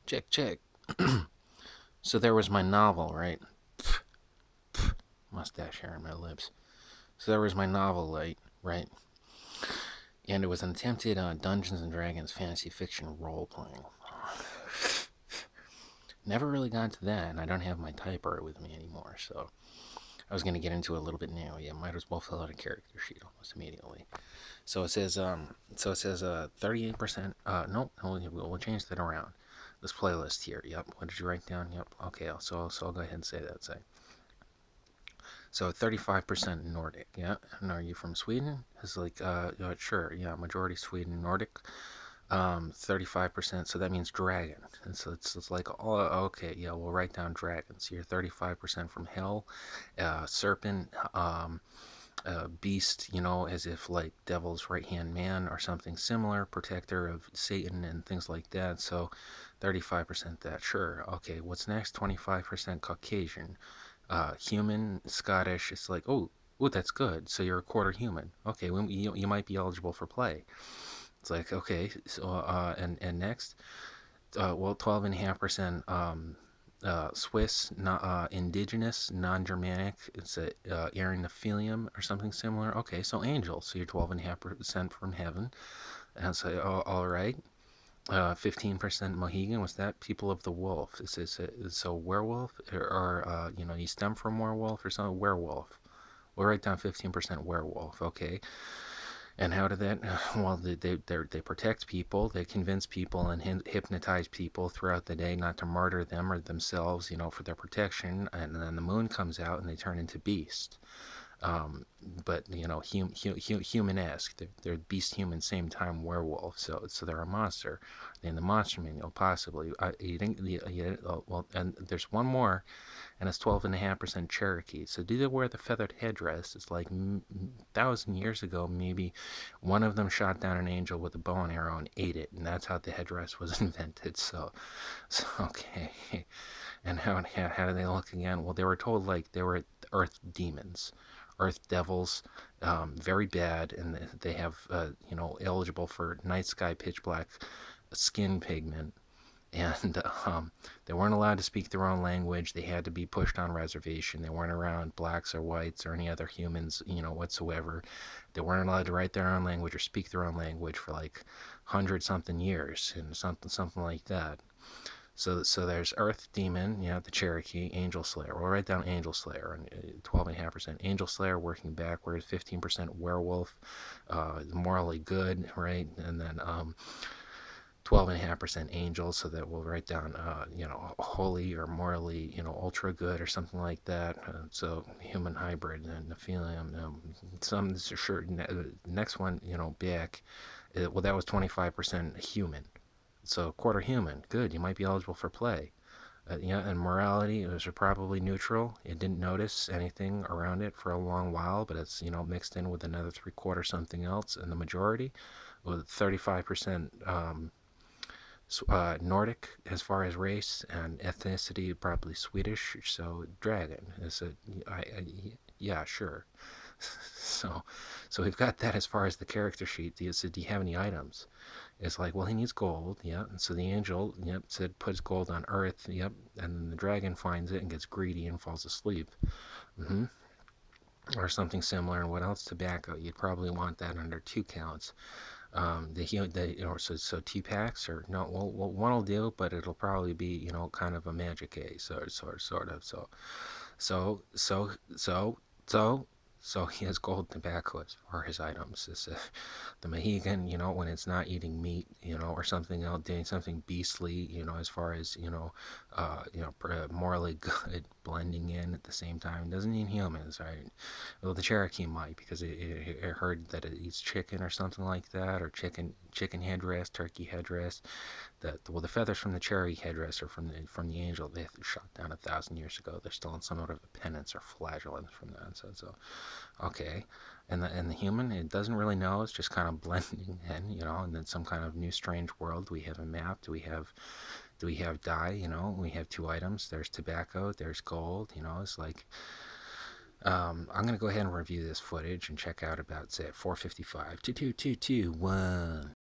Check, check. So there was my novel, right? Mustache hair on my lips. So there was my novel, right? And it was an attempted Dungeons and Dragons fantasy fiction role playing. Never really got into that, and I don't have my typer with me anymore, so I was gonna get into it a little bit now. Yeah, might as well fill out a character sheet almost immediately. So it says 38%. Nope, we'll change that around. This playlist here. Yep. What did you write down? Yep. Okay. So I'll go ahead and say that. So 35% Nordic. Yeah. And are you from Sweden? It's like sure. Yeah. Majority Sweden Nordic. 35%. So that means dragon. And so it's like oh okay yeah we'll write down dragon. So you're 35% from hell, serpent. Beast, as if like devil's right hand man or something similar, protector of Satan and things like that. So 35% that, sure. Okay, what's next? 25% Caucasian. Human, Scottish, it's like, oh, that's good. So you're a quarter human. Okay, you might be eligible for play. It's like, okay, so, and next, well, 12.5% Swiss, indigenous, non-Germanic. It's a Arenophilium or something similar. Okay, so angel. So you're 12.5% from heaven. And so, all right. 15% Mohegan. Was that people of the wolf? So werewolf or you stem from werewolf or something? Werewolf. We'll write down 15% werewolf. Okay. And how did that? Well, they protect people, they convince people and hypnotize people throughout the day not to murder them or themselves, for their protection. And then the moon comes out and they turn into beasts. Um, but human-esque. They're beast human, same time werewolf. So they're a monster. In the monster manual, possibly. You think well, and there's one more, and it's 12.5% Cherokee. So do they wear the feathered headdress? It's like 1,000 years ago, maybe one of them shot down an angel with a bow and arrow and ate it, and that's how the headdress was invented. So okay. And how do they look again? Well, they were told like they were earth demons, earth devils, very bad, and they have eligible for night sky pitch black skin pigment, and they weren't allowed to speak their own language. They had to be pushed on reservation. They weren't around blacks or whites or any other humans, whatsoever. They weren't allowed to write their own language or speak their own language for like 100 something years and something like that. So there's Earth Demon, the Cherokee, Angel Slayer. We'll write down Angel Slayer, and 12.5% Angel Slayer, working backwards, 15% Werewolf, morally good, right? And then 12.5% Angel, so that we'll write down, holy or morally, ultra good or something like that. So human hybrid and Nephilim. Some sure. Next one, back. Well, that was 25% human. So quarter human, good. You might be eligible for play. And morality, it was probably neutral. It didn't notice anything around it for a long while, but it's mixed in with another three-quarter something else, and the majority with 35% Nordic as far as race and ethnicity, probably Swedish. So dragon is yeah, sure. So so we've got that as far as the character sheet. Do you have any items? It's like, well, he needs gold, yeah. And so the angel, yep, said put his gold on earth, yep. And then the dragon finds it and gets greedy and falls asleep. hmm Or something similar. And what else? Tobacco. You'd probably want that under 2 counts. So 2 packs or no, well, one will do, but it'll probably be, kind of a magic case sort of. So, so, so, so he has gold tobacco as far as items. The Mohegan, when it's not eating meat, or something else, doing something beastly, as far as, morally good, blending in at the same time. It doesn't eat humans, right? Well, the Cherokee might, because it heard that it eats chicken or something like that, or chicken headdress, turkey headdress. The feathers from the cherry headdress or from the angel they shot down 1,000 years ago. They're still in some sort of a penance or flagellance from that. So okay, and the human, it doesn't really know. It's just kind of blending in, and then some kind of new strange world. We have a map. Do we have dye? We have 2 items. There's tobacco. There's gold. It's like. I'm gonna go ahead and review this footage and check out about say 4:55. 2 2 2 2 1.